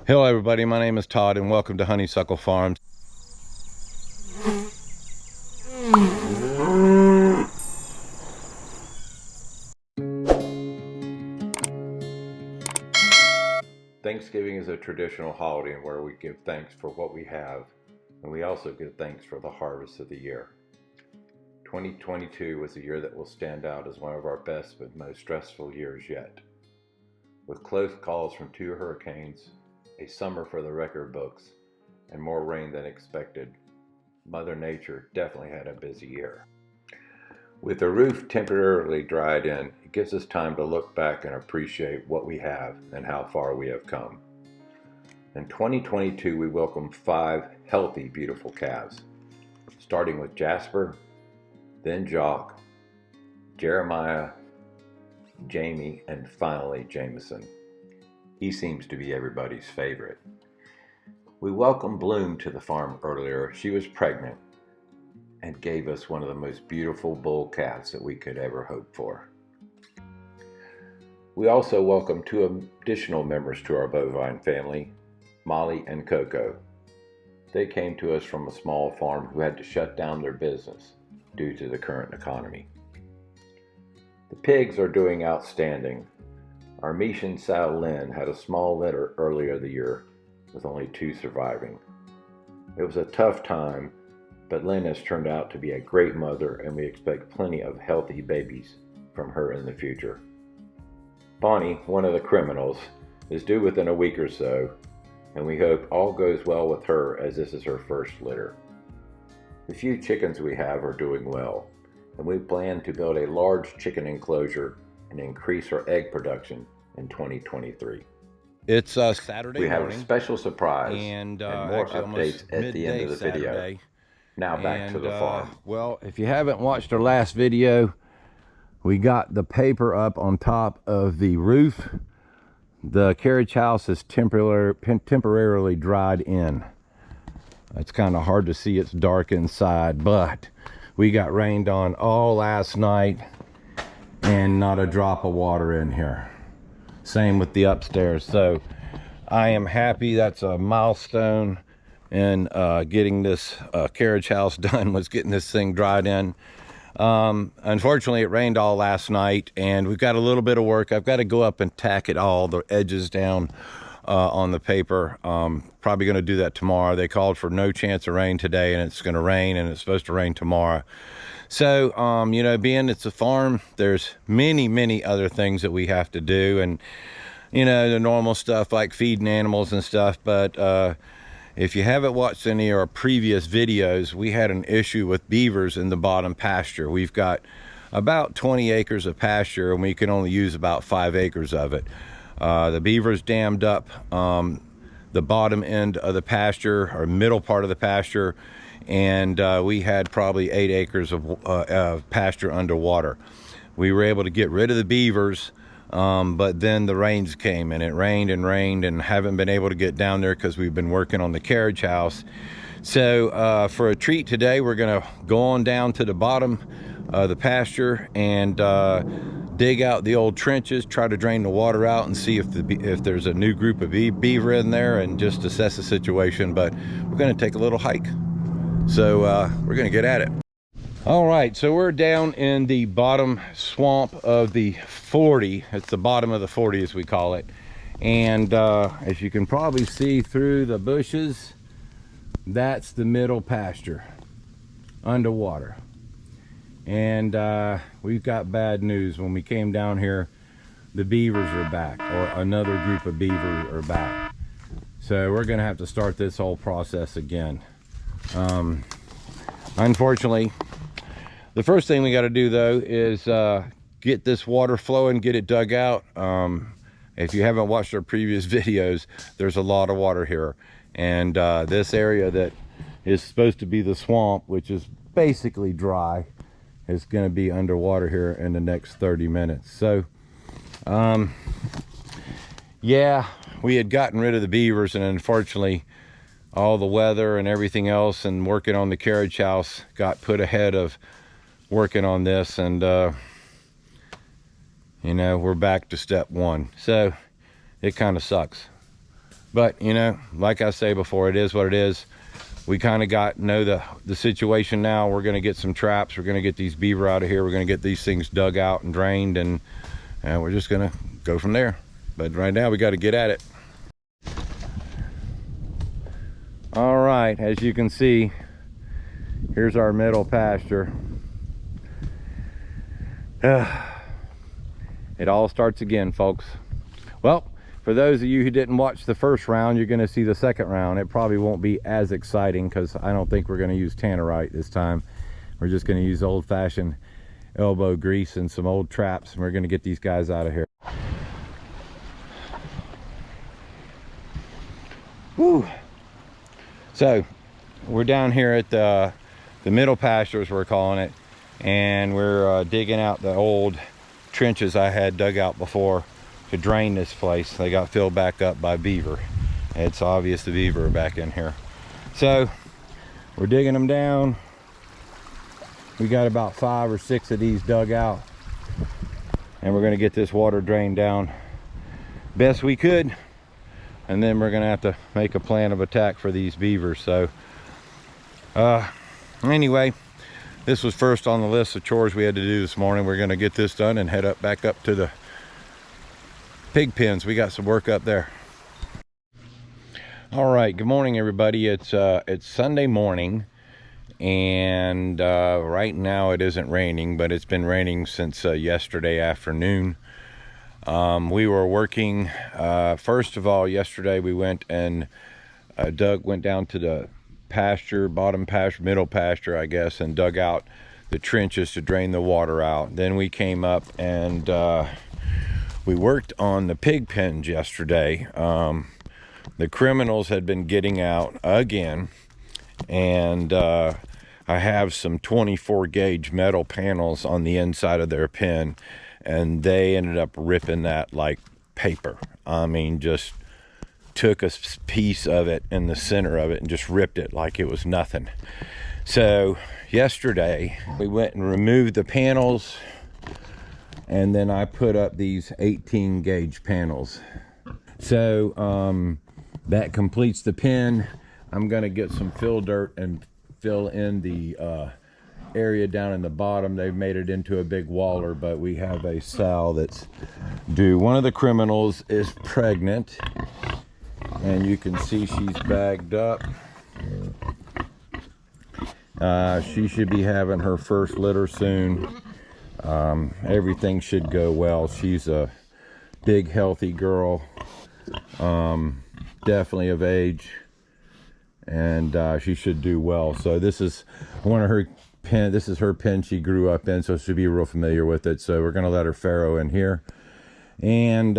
Hello everybody, my name is Todd and welcome to Honeysuckle Farms. Thanksgiving is a traditional holiday where we give thanks for what we have, and we also give thanks for the harvest of the year. 2022 was a year that will stand out as one of our best but most stressful years yet. With close calls from 2 hurricanes, a summer for the record books, and more rain than expected, Mother Nature definitely had a busy year. With the roof temporarily dried in, it gives us time to look back and appreciate what we have and how far we have come. In 2022, we welcomed 5 healthy, beautiful calves, starting with Jasper, then Jock, Jeremiah, Jamie, and finally Jameson. He seems to be everybody's favorite. We welcomed Bloom to the farm earlier. She was pregnant and gave us one of the most beautiful bull calves that we could ever hope for. We also welcomed 2 additional members to our bovine family, Molly and Coco. They came to us from a small farm who had to shut down their business due to the current economy. The pigs are doing outstanding. Our Meishan sow Lynn had a small litter earlier the year with only 2 surviving. It was a tough time, but Lynn has turned out to be a great mother and we expect plenty of healthy babies from her in the future. Bonnie, one of the criminals, is due within a week or so, and we hope all goes well with her as this is her first litter. The few chickens we have are doing well, and we plan to build a large chicken enclosure and increase our egg production in 2023. It's Saturday We have morning, a special surprise and more actually updates at the end of the video. Saturday. Now back to the farm. Well, if you haven't watched our last video, we got the paper up on top of the roof. The carriage house is temporarily dried in. It's kind of hard to see, it's dark inside, but we got rained on all last night and not a drop of water in here. Same with the upstairs. So I am happy. That's a milestone in getting this carriage house done, was getting this thing dried in. Unfortunately, it rained all last night and we've got a little bit of work. I've got to go up and tack it all, the edges down on the paper. Probably going to do that tomorrow. They called for no chance of rain today and it's going to rain and it's supposed to rain tomorrow. So, you know, being it's a farm, there's many other things that we have to do, and, you know, the normal stuff like feeding animals and stuff. But if you haven't watched any of our previous videos, we had an issue with beavers in the bottom pasture. We've got about 20 acres of pasture and we can only use about 5 acres of it. The beavers dammed up the bottom end of the pasture, or middle part of the pasture, and we had probably 8 acres of pasture underwater. We were able to get rid of the beavers, but then the rains came and it rained and haven't been able to get down there because we've been working on the carriage house. So for a treat today, we're gonna go on down to the bottom of the pasture and dig out the old trenches, try to drain the water out and see if there's a new group of beaver in there, and just assess the situation. But we're gonna take a little hike. So we're gonna get at it. All right, so we're down in the bottom swamp of the 40. It's the bottom of the 40 as we call it. And as you can probably see through the bushes, that's the middle pasture underwater. And we've got bad news. When we came down here, the beavers are back, or another group of beavers are back. So we're gonna have to start this whole process again. Unfortunately, the first thing we got to do though is get this water flowing, get it dug out. If you haven't watched our previous videos, there's a lot of water here, and this area that is supposed to be the swamp, which is basically dry, is going to be underwater here in the next 30 minutes. So yeah, we had gotten rid of the beavers, and unfortunately all the weather and everything else and working on the carriage house got put ahead of working on this, and you know, we're back to step 1. So it kind of sucks. But you know, like I say before, it is what it is. We kind of know the situation now. We're going to get some traps. We're going to get these beaver out of here. We're going to get these things dug out and drained, and we're just going to go from there. But right now we got to get at it. All right, as you can see, here's our middle pasture. It all starts again, folks. Well, for those of you who didn't watch the first round, you're going to see the second round. It probably won't be as exciting because I don't think we're going to use tannerite this time. We're just going to use old-fashioned elbow grease and some old traps, and we're going to get these guys out of here. Woo! So we're down here at the middle pasture, as we're calling it, and we're digging out the old trenches I had dug out before to drain this place. They got filled back up by beaver. It's obvious the beaver are back in here. So we're digging them down. We got about 5 or 6 of these dug out, and we're going to get this water drained down best we could, and then we're going to have to make a plan of attack for these beavers. So anyway, this was first on the list of chores we had to do this morning. We're going to get this done and head back up to the pig pens. We got some work up there. All right, good morning everybody. It's Sunday morning, and right now it isn't raining, but it's been raining since yesterday afternoon. We were working, first of all, yesterday we went and went down to the pasture, bottom pasture, middle pasture, I guess, and dug out the trenches to drain the water out. Then we came up and we worked on the pig pens yesterday. The criminals had been getting out again, and I have some 24 gauge metal panels on the inside of their pen, and they ended up ripping that like paper. I mean, just took a piece of it in the center of it and just ripped it like it was nothing. So yesterday we went and removed the panels, and then I put up these 18 gauge panels. So that completes the pen. I'm gonna get some fill dirt and fill in the area down in the bottom. They've made it into a big waller, but we have a sow that's due. One of the criminals is pregnant, and you can see she's bagged up. She should be having her first litter soon. Everything should go well. She's a big healthy girl, definitely of age, and she should do well. So this is one of her pen. This is her pen she grew up in, so she'll be real familiar with it. So we're gonna let her farrow in here, and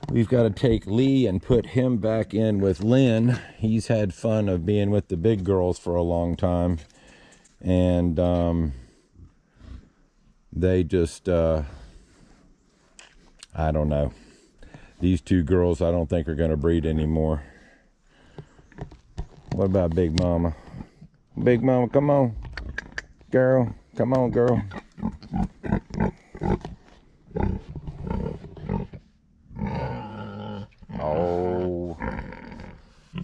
we've got to take Lee and put him back in with Lynn. He's had fun of being with the big girls for a long time, and they just I don't know, these two girls I don't think are going to breed anymore. What about Big Mama? Big Mama, come on girl, come on girl. Oh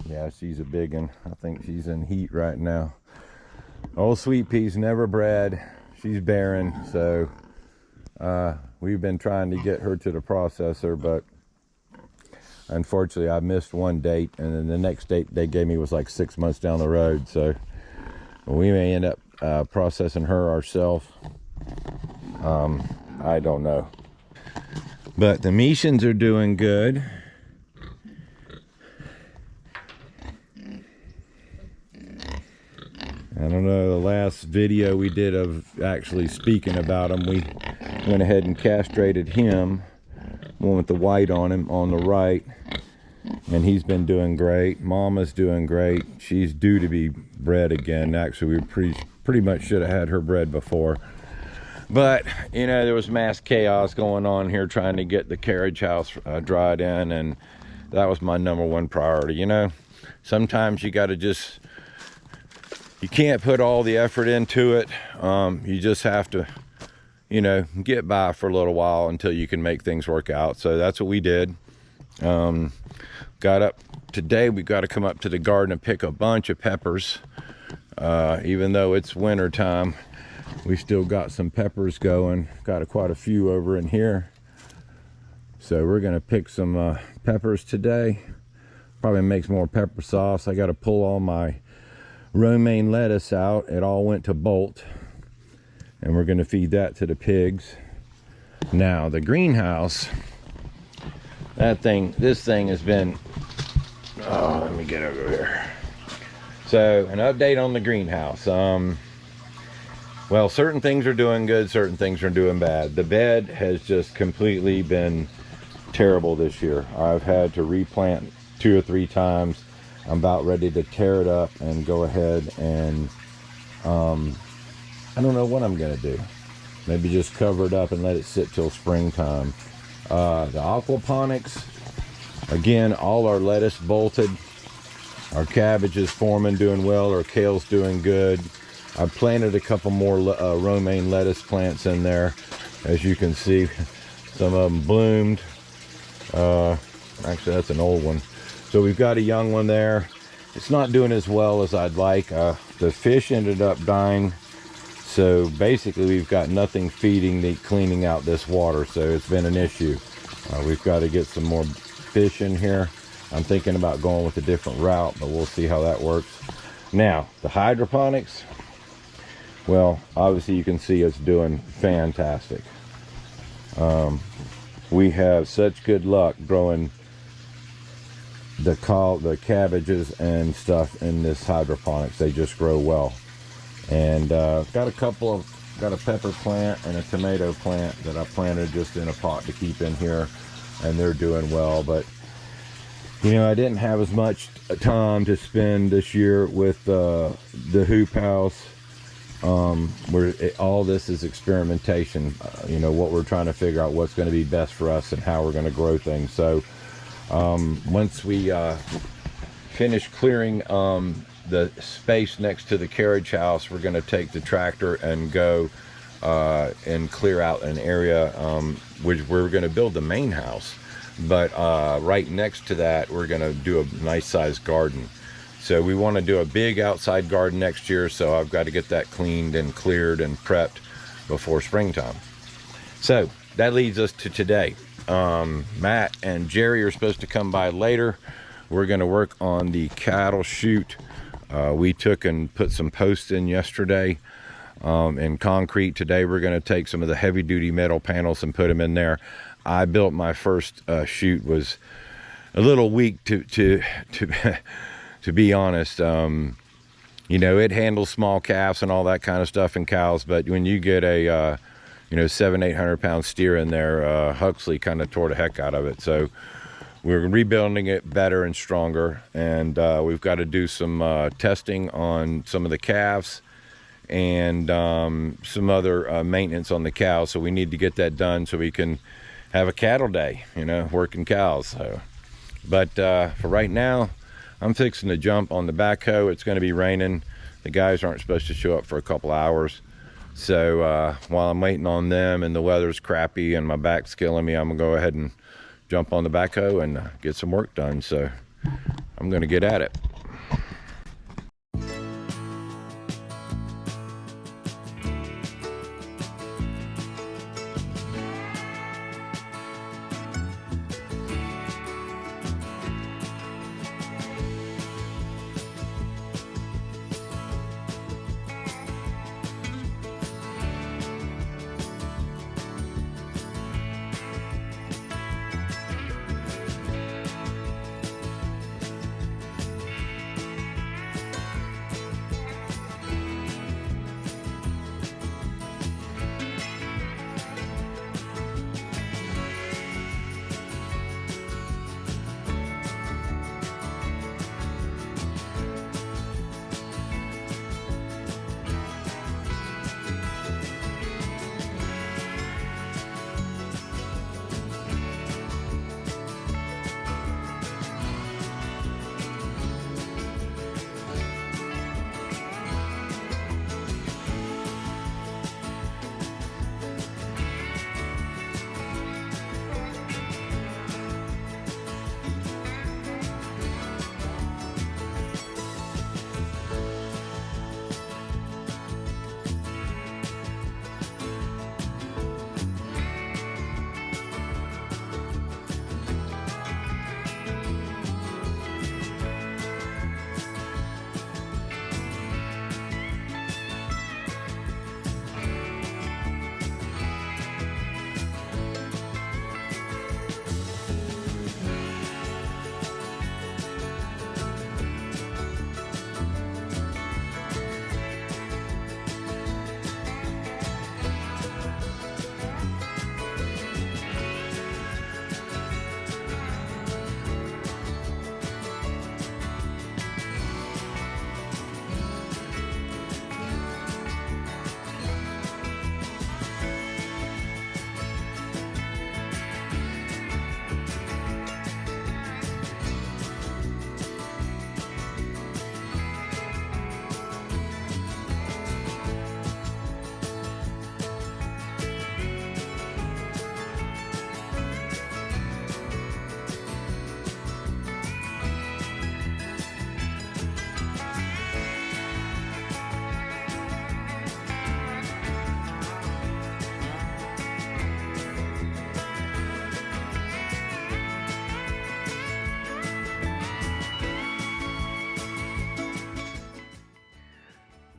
yeah, she's a big one. I think she's in heat right now. Old Sweet Pea's never bred. She's barren, so we've been trying to get her to the processor, but unfortunately I missed one date, and then the next date they gave me was like 6 months down the road, so we may end up processing her ourselves. I don't know, but the Mishans are doing good. I don't know, the last video we did of actually speaking about him, we went ahead and castrated him, one with the white on him on the right, and he's been doing great. Mama's doing great. She's due to be bred again. Actually, we pretty much should have had her bred before, but you know, there was mass chaos going on here trying to get the carriage house dried in, and that was my #1 priority. You know, sometimes you got to just, you can't put all the effort into it. You just have to, you know, get by for a little while until you can make things work out. So that's what we did. Got up today, we got to come up to the garden and pick a bunch of peppers. Even though it's winter time, we still got some peppers going. Got quite a few over in here. So we're gonna pick some peppers today. Probably make some more pepper sauce. I got to pull all my romaine lettuce out. It all went to bolt, and we're gonna feed that to the pigs. Now the greenhouse, this thing has been, oh, let me get over here. So an update on the greenhouse. Well, certain things are doing good, certain things are doing bad. The bed has just completely been terrible this year. I've had to replant 2 or 3 times. I'm about ready to tear it up and go ahead and I don't know what I'm gonna do. Maybe just cover it up and let it sit till springtime. The aquaponics, again, all our lettuce bolted. Our cabbage is forming, doing well. Our kale's doing good. I planted a couple more romaine lettuce plants in there. As you can see, some of them bloomed. Actually, that's an old one. So we've got a young one there. It's not doing as well as I'd like. The fish ended up dying. So basically we've got nothing feeding cleaning out this water. So it's been an issue. We've got to get some more fish in here. I'm thinking about going with a different route, but we'll see how that works. Now, the hydroponics, well, obviously you can see it's doing fantastic. We have such good luck growing the cabbages and stuff in this hydroponics. They just grow well. And got a pepper plant and a tomato plant that I planted just in a pot to keep in here, and they're doing well. But you know, I didn't have as much time to spend this year with the hoop house, where all this is experimentation. You know, what we're trying to figure out what's going to be best for us and how we're going to grow things. So once we finish clearing the space next to the carriage house, we're going to take the tractor and go and clear out an area which we're going to build the main house, but right next to that we're going to do a nice sized garden. So we want to do a big outside garden next year, so I've got to get that cleaned and cleared and prepped before springtime. So that leads us to today. Matt and Jerry are supposed to come by later. We're going to work on the cattle chute. We took and put some posts in yesterday in concrete. Today we're going to take some of the heavy duty metal panels and put them in there. I built my first chute, was a little weak to be honest. You know, it handles small calves and all that kind of stuff and cows, but when you get a you know, 700-800 pound steer in there, Huxley kind of tore the heck out of it. So we're rebuilding it better and stronger, and we've got to do some testing on some of the calves and some other maintenance on the cows. So we need to get that done so we can have a cattle day, you know, working cows. So, but for right now, I'm fixing to jump on the backhoe. It's going to be raining. The guys aren't supposed to show up for a couple hours. So while I'm waiting on them and the weather's crappy and my back's killing me, I'm going to go ahead and jump on the backhoe and get some work done. So I'm going to get at it.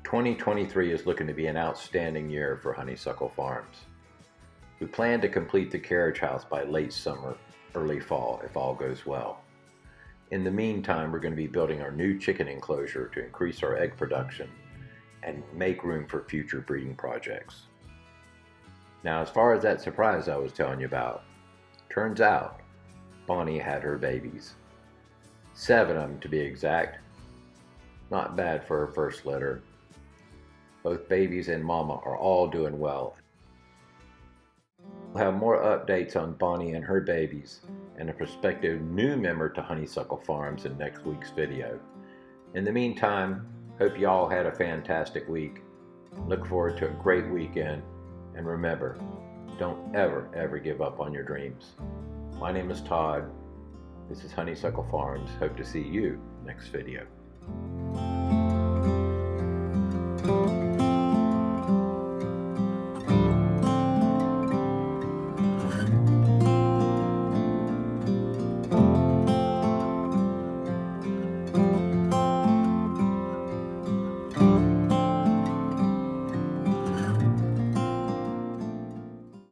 2023 is looking to be an outstanding year for Honeysuckle Farms. We plan to complete the carriage house by late summer, early fall, if all goes well. In the meantime, we're going to be building our new chicken enclosure to increase our egg production and make room for future breeding projects. Now, as far as that surprise I was telling you about, turns out Bonnie had her babies. 7 of them to be exact. Not bad for her first litter. Both babies and mama are all doing well. We'll have more updates on Bonnie and her babies and a prospective new member to Honeysuckle Farms in next week's video. In the meantime, hope you all had a fantastic week. Look forward to a great weekend. And remember, don't ever give up on your dreams. My name is Todd. This is Honeysuckle Farms. Hope to see you next video.